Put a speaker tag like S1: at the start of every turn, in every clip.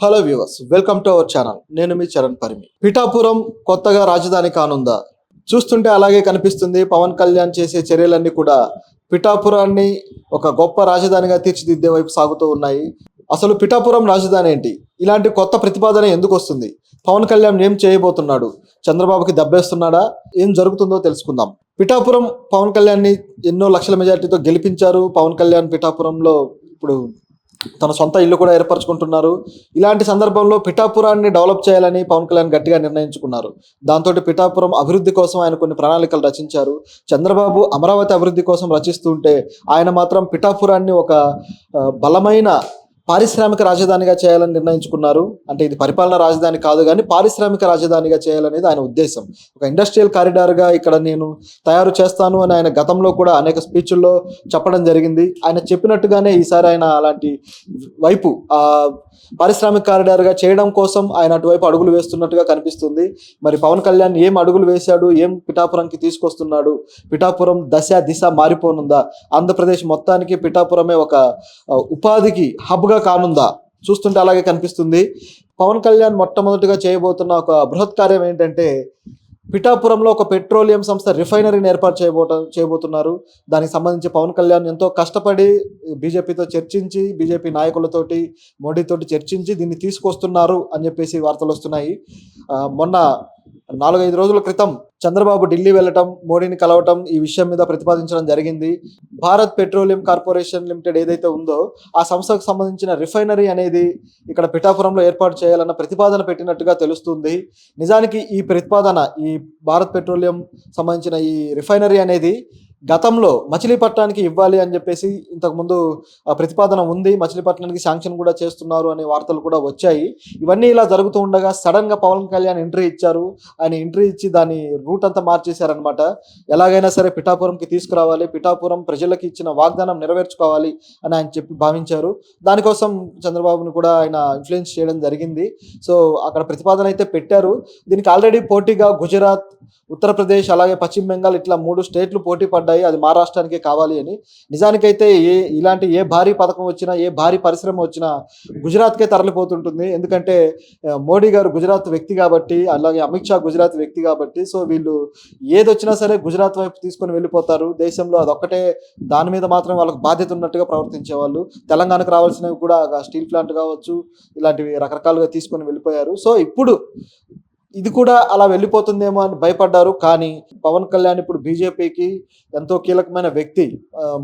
S1: Hello viewers, welcome to our channel. నేను మీ చరణ్ పరిమి. పిఠాపురం కొత్తగా రాజధాని కానుందా? చూస్తుంటే అలాగే కనిపిస్తుంది. పవన్ కళ్యాణ్ చేసే చర్యలన్నీ కూడా పిఠాపురాన్ని ఒక గొప్ప రాజధానిగా తీర్చిదిద్దే వైపు సాగుతూ ఉన్నాయి. అసలు పిఠాపురం రాజధాని ఏంటి? ఇలాంటి కొత్త ప్రతిపాదన ఎందుకు వస్తుంది? పవన్ కళ్యాణ్ ఏం చేయబోతున్నాడు? చంద్రబాబుకి దెబ్బేస్తున్నాడా? ఏం జరుగుతుందో తెలుసుకుందాం. పిఠాపురం పవన్ కళ్యాణ్ని ఎన్నో లక్షల మెజార్టీతో గెలిపించారు. పవన్ కళ్యాణ్ పిఠాపురంలో ఇప్పుడు తన సొంత ఇల్లు కూడా ఏర్పరచుకుంటున్నారు. ఇలాంటి సందర్భంలో పిఠాపురాన్ని డెవలప్ చేయాలని పవన్ కళ్యాణ్ గట్టిగా నిర్ణయించుకున్నారు. దాంతో పిఠాపురం అభివృద్ధి కోసం ఆయన కొన్ని ప్రణాళికలు రచించారు. చంద్రబాబు అమరావతి అభివృద్ధి కోసం రచిస్తుంటే ఆయన మాత్రం పిఠాపురాన్ని ఒక బలమైన పారిశ్రామిక రాజధానిగా చేయాలని నిర్ణయించుకున్నారు. అంటే ఇది పరిపాలనా రాజధాని కాదు, కానీ పారిశ్రామిక రాజధానిగా చేయాలనేది ఆయన ఉద్దేశం. ఒక ఇండస్ట్రియల్ కారిడార్గా ఇక్కడ నేను తయారు చేస్తాను అని ఆయన గతంలో కూడా అనేక స్పీచ్ల్లో చెప్పడం జరిగింది. ఆయన చెప్పినట్టుగానే ఈసారి ఆయన అలాంటి వైపు పారిశ్రామిక కారిడార్గా చేయడం కోసం ఆయన అటువైపు అడుగులు వేస్తున్నట్టుగా కనిపిస్తుంది. మరి పవన్ కళ్యాణ్ ఏం అడుగులు వేశాడు? ఏం పిఠాపురంకి తీసుకొస్తున్నాడు? పిఠాపురం దిశ మారిపోనుందా? ఆంధ్రప్రదేశ్ మొత్తానికి పిఠాపురమే ఒక ఉపాధికి హబ్గా కానుందా? చూస్తుంటే అలాగే కనిపిస్తుంది. పవన్ కళ్యాణ్ మొట్టమొదటిగా చేయబోతున్న ఒక బృహత్ కార్యం ఏంటంటే పిఠాపురంలో ఒక పెట్రోలియం సంస్థ రిఫైనరీని ఏర్పాటు చేయబోతున్నారు. దానికి సంబంధించి పవన్ కళ్యాణ్ ఎంతో కష్టపడి బీజేపీతో చర్చించి, బీజేపీ నాయకులతోటి, మోడీతోటి చర్చించి దీన్ని తీసుకొస్తున్నారు అని చెప్పేసి వార్తలు వస్తున్నాయి. మొన్న 4-5 రోజుల క్రితం చంద్రబాబు ఢిల్లీ వెళ్ళటం, మోడీని కలవటం, ఈ విషయం మీద ప్రతిపాదించడం జరిగింది. భారత్ పెట్రోలియం కార్పొరేషన్ లిమిటెడ్ ఏదైతే ఉందో ఆ సంస్థకు సంబంధించిన రిఫైనరీ అనేది ఇక్కడ పిఠాపురంలో ఏర్పాటు చేయాలన్న ప్రతిపాదన పెట్టినట్టుగా తెలుస్తుంది. నిజానికి ఈ ప్రతిపాదన, ఈ భారత్ పెట్రోలియం సంబంధించిన ఈ రిఫైనరీ అనేది గతంలో మచిలీపట్నానికి ఇవ్వాలి అని చెప్పేసి ఇంతకుముందు ప్రతిపాదన ఉంది. మచిలీపట్నానికి శాంక్షన్ కూడా చేస్తున్నారు అనే వార్తలు కూడా వచ్చాయి. ఇవన్నీ ఇలా జరుగుతూ ఉండగా సడన్గా పవన్ కళ్యాణ్ ఎంట్రీ ఇచ్చారు. ఆయన ఎంట్రీ ఇచ్చి దాని రూట్ అంతా మార్చేశారనమాట. ఎలాగైనా సరే పిఠాపురంకి తీసుకురావాలి, పిఠాపురం ప్రజలకు ఇచ్చిన వాగ్దానం నెరవేర్చుకోవాలి అని ఆయన చెప్పి భావించారు. దానికోసం చంద్రబాబును కూడా ఆయన ఇన్ఫ్లుయెన్స్ చేయడం జరిగింది. సో అక్కడ ప్రతిపాదన అయితే పెట్టారు. దీనికి ఆల్రెడీ పోటీగా గుజరాత్, ఉత్తరప్రదేశ్, అలాగే పశ్చిమ బెంగాల్, ఇట్లా 3 స్టేట్లు పోటీ పడ్డాయి అది మహారాష్ట్రానికే కావాలి అని. నిజానికైతే ఇలాంటి ఏ భారీ పథకం వచ్చినా, ఏ భారీ పరిశ్రమ వచ్చినా గుజరాత్కే తరలిపోతుంటుంది. ఎందుకంటే మోడీ గారు గుజరాత్ వ్యక్తి కాబట్టి, అలాగే అమిత్ షా గుజరాత్ వ్యక్తి కాబట్టి, సో వీళ్ళు ఏదొచ్చినా సరే గుజరాత్ వైపు తీసుకొని వెళ్ళిపోతారు. దేశంలో అదొక్కటే, దాని మీద మాత్రం వాళ్ళకి బాధ్యత ఉన్నట్టుగా ప్రవర్తించేవాళ్ళు. తెలంగాణకు రావాల్సినవి కూడా స్టీల్ ప్లాంట్ కావచ్చు, ఇలాంటివి రకరకాలుగా తీసుకొని వెళ్ళిపోయారు. సో ఇప్పుడు ఇది కూడా అలా వెళ్ళిపోతుందేమో అని భయపడ్డారు. కానీ పవన్ కళ్యాణ్ ఇప్పుడు బీజేపీకి ఎంతో కీలకమైన వ్యక్తి.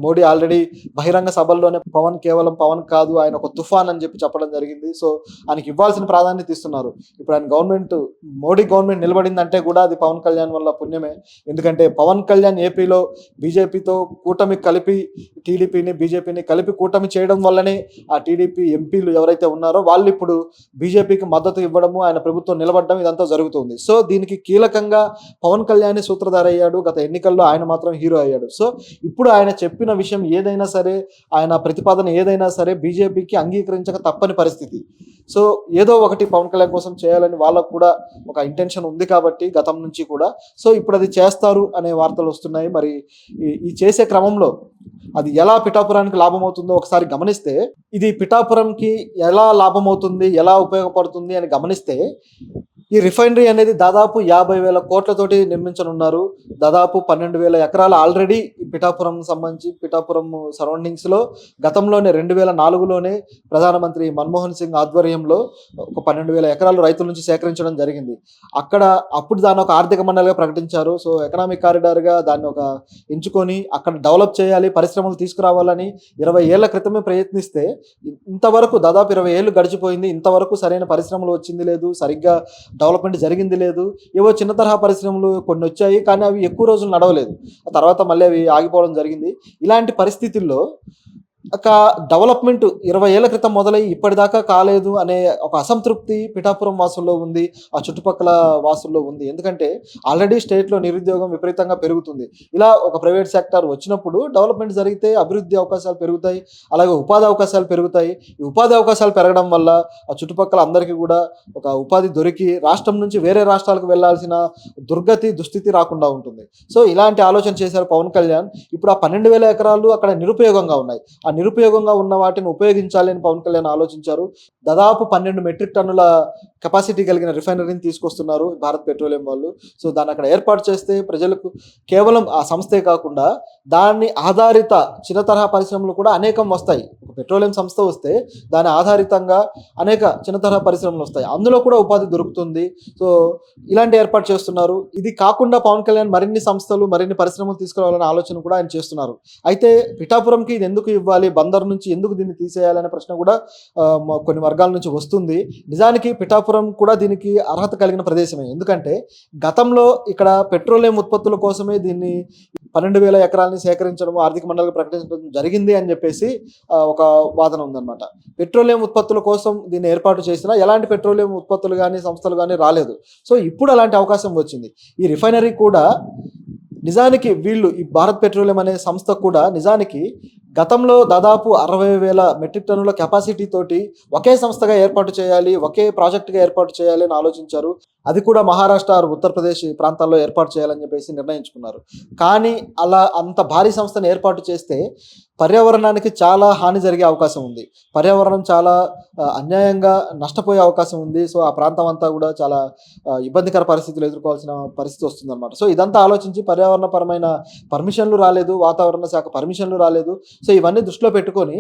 S1: మోడీ ఆల్రెడీ బహిరంగ సభల్లోనే పవన్ కేవలం పవన్ కాదు, ఆయన ఒక తుఫాన్ అని చెప్పడం జరిగింది. సో ఆయనకి ఇవ్వాల్సిన ప్రాధాన్యత ఇస్తున్నారు. ఇప్పుడు ఆయన మోడీ గవర్నమెంట్ నిలబడిందంటే కూడా అది పవన్ కళ్యాణ్ వల్ల పుణ్యమే. ఎందుకంటే పవన్ కళ్యాణ్ ఏపీలో బీజేపీతో కూటమి కలిపి, టీడీపీని బీజేపీని కలిపి కూటమి చేయడం వల్లనే ఆ టీడీపీ ఎంపీలు ఎవరైతే ఉన్నారో వాళ్ళు ఇప్పుడు బీజేపీకి మద్దతు ఇవ్వడము, ఆయన ప్రభుత్వం నిలబడడం ఇదంతా జరుగుతుంది. సో దీనికి కీలకంగా పవన్ కళ్యాణ్ సూత్రధారి అయ్యాడు. గత ఎన్నికల్లో ఆయన మాత్రం హీరో అయ్యాడు. సో ఇప్పుడు ఆయన చెప్పిన విషయం ఏదైనా సరే, ఆయన ప్రతిపాదన ఏదైనా సరే బీజేపీకి అంగీకరించక తప్పని పరిస్థితి. సో ఏదో ఒకటి పవన్ కళ్యాణ్ కోసం చేయాలని వాళ్ళకు కూడా ఒక ఇంటెన్షన్ ఉంది కాబట్టి గతం నుంచి కూడా, సో ఇప్పుడు అది చేస్తారు అనే వార్తలు వస్తున్నాయి. మరి ఈ చేసే క్రమంలో అది ఎలా పిఠాపురానికి లాభం అవుతుందో ఒకసారి గమనిస్తే, ఇది పిఠాపురంకి ఎలా లాభం అవుతుంది, ఎలా ఉపయోగపడుతుంది అని గమనిస్తే, ఈ రిఫైనరీ అనేది దాదాపు 50,000 కోట్లతోటి నిర్మించనున్నారు. దాదాపు 12,000 ఎకరాలు ఆల్రెడీ పిఠాపురం సంబంధించి, పిఠాపురం సరౌండింగ్స్లో గతంలోనే 2004లోనే ప్రధానమంత్రి మన్మోహన్ సింగ్ ఆధ్వర్యంలో ఒక 12,000 ఎకరాలు రైతుల నుంచి సేకరించడం జరిగింది. అప్పుడు దాన్ని ఒక ఆర్థిక మండలిగా ప్రకటించారు. సో ఎకనామిక్ కారిడార్గా దాన్ని ఒక ఎంచుకొని అక్కడ డెవలప్ చేయాలి, పరిశ్రమలు తీసుకురావాలని 20 ఏళ్ల క్రితమే ప్రయత్నిస్తే ఇంతవరకు దాదాపు 20 ఏళ్ళు గడిచిపోయింది. ఇంతవరకు సరైన పరిశ్రమలు వచ్చింది లేదు, సరిగ్గా డెవలప్మెంట్ జరిగింది లేదు. ఏవో చిన్న తరహా పరిశ్రమలు కొన్ని వచ్చాయి, కానీ అవి ఎక్కువ రోజులు నడవలేదు. ఆ తర్వాత మళ్ళీ అవి ఆగిపోవడం జరిగింది. ఇలాంటి పరిస్థితుల్లో ఒక డెవలప్మెంట్ 20 ఏళ్ల క్రితం మొదలై ఇప్పటిదాకా కాలేదు అనే ఒక అసంతృప్తి పిఠాపురం వాసుల్లో ఉంది, ఆ చుట్టుపక్కల వాసుల్లో ఉంది. ఎందుకంటే ఆల్రెడీ స్టేట్లో నిరుద్యోగం విపరీతంగా పెరుగుతుంది. ఇలా ఒక ప్రైవేట్ సెక్టర్ వచ్చినప్పుడు డెవలప్మెంట్ జరిగితే అభివృద్ధి అవకాశాలు పెరుగుతాయి, అలాగే ఉపాధి అవకాశాలు పెరుగుతాయి. ఈ ఉపాధి అవకాశాలు పెరగడం వల్ల ఆ చుట్టుపక్కల అందరికీ కూడా ఒక ఉపాధి దొరికి రాష్ట్రం నుంచి వేరే రాష్ట్రాలకు వెళ్లాల్సిన దుస్థితి రాకుండా ఉంటుంది. సో ఇలాంటి ఆలోచన చేశారు పవన్ కళ్యాణ్. ఇప్పుడు ఆ 12,000 ఎకరాలు అక్కడ నిరుపయోగంగా ఉన్నాయి. ఆ నిరుపయోగంగా ఉన్న వాటిని ఉపయోగించాలి అని పవన్ కళ్యాణ్ ఆలోచించారు. దాదాపు 12 మెట్రిక్ టన్నుల కెపాసిటీ కలిగిన రిఫైనరీని తీసుకొస్తున్నారు భారత్ పెట్రోలియం వాళ్ళు. సో దాన్ని అక్కడ ఏర్పాటు చేస్తే ప్రజలకు కేవలం ఆ సంస్థే కాకుండా దాన్ని ఆధారిత చిన్న తరహా పరిశ్రమలు కూడా అనేకం వస్తాయి. ఒక పెట్రోలియం సంస్థ వస్తే దాని ఆధారితంగా అనేక చిన్న తరహా పరిశ్రమలు వస్తాయి. అందులో కూడా ఉపాధి దొరుకుతుంది. సో ఇలాంటి ఏర్పాటు చేస్తున్నారు. ఇది కాకుండా పవన్ కళ్యాణ్ మరిన్ని సంస్థలు, మరిన్ని పరిశ్రమలు తీసుకురావాలనే ఆలోచన కూడా ఆయన చేస్తున్నారు. అయితే పిఠాపురంకి ఇది ఎందుకు ఇవ్వాలి, బందర్ నుంచి ఎందుకు దీన్ని తీసేయాలనే ప్రశ్న కూడా కొన్ని వర్గాల నుంచి వస్తుంది. నిజానికి పిఠాపురం కూడా దీనికి అర్హత కలిగిన ప్రదేశమే. ఎందుకంటే గతంలో ఇక్కడ పెట్రోలియం ఉత్పత్తుల కోసమే దీన్ని 12,000 ఎకరాలని సేకరించడం, ఆర్థిక మండలిగా ప్రకటించడం జరిగింది అని చెప్పేసి ఒక వాదన ఉందన్నమాట. పెట్రోలియం ఉత్పత్తుల కోసం దీన్ని ఏర్పాటు చేసినా ఎలాంటి పెట్రోలియం ఉత్పత్తులు కానీ సంస్థలు కానీ రాలేదు. సో ఇప్పుడు అలాంటి అవకాశం వచ్చింది. ఈ రిఫైనరీ కూడా నిజానికి వీళ్ళు ఈ భారత్ పెట్రోలియం అనే సంస్థ కూడా నిజానికి గతంలో దాదాపు 60,000 మెట్రిక్ టన్నుల కెపాసిటీ తోటి ఒకే సంస్థగా ఏర్పాటు చేయాలి, ఒకే ప్రాజెక్టుగా ఏర్పాటు చేయాలి అని ఆలోచించారు. అది కూడా మహారాష్ట్ర, ఉత్తరప్రదేశ్ ప్రాంతాల్లో ఏర్పాటు చేయాలని చెప్పేసి నిర్ణయించుకున్నారు. కానీ అలా అంత భారీ సంస్థను ఏర్పాటు చేస్తే పర్యావరణానికి చాలా హాని జరిగే అవకాశం ఉంది. పర్యావరణం చాలా అన్యాయంగా నష్టపోయే అవకాశం ఉంది. సో ఆ ప్రాంతం అంతా కూడా చాలా ఇబ్బందికర పరిస్థితులు ఎదుర్కోవాల్సిన పరిస్థితి వస్తుందన్నమాట. సో ఇదంతా ఆలోచించి పర్యావరణపరమైన పర్మిషన్లు రాలేదు, వాతావరణ శాఖ పర్మిషన్లు రాలేదు. సో ఇవన్నీ దృష్టిలో పెట్టుకొని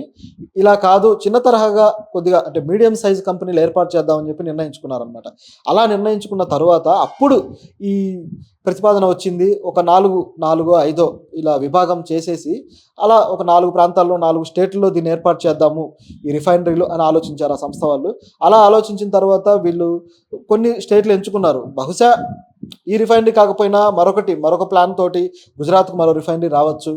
S1: ఇలా కాదు, చిన్న తరహాగా కొద్దిగా అంటే మీడియం సైజ్ కంపెనీలు ఏర్పాటు చేద్దామని చెప్పి నిర్ణయించుకున్నారనమాట. అలా నిర్ణయించుకున్న తర్వాత అప్పుడు ఈ ప్రతిపాదన వచ్చింది. ఒక 4-5 ఇలా విభాగం చేసేసి అలా ఒక 4 ప్రాంతాల్లో 4 స్టేట్లలో దీన్ని ఏర్పాటు చేద్దాము ఈ రిఫైనరీలు అని ఆలోచించారు ఆ సంస్థ వాళ్ళు. అలా ఆలోచించిన తర్వాత వీళ్ళు కొన్ని స్టేట్లు ఎంచుకున్నారు. బహుశా ఈ రిఫైనరీ కాకపోయినా మరొక ప్లాన్ తోటి గుజరాత్కు మరో రిఫైనరీ రావచ్చు.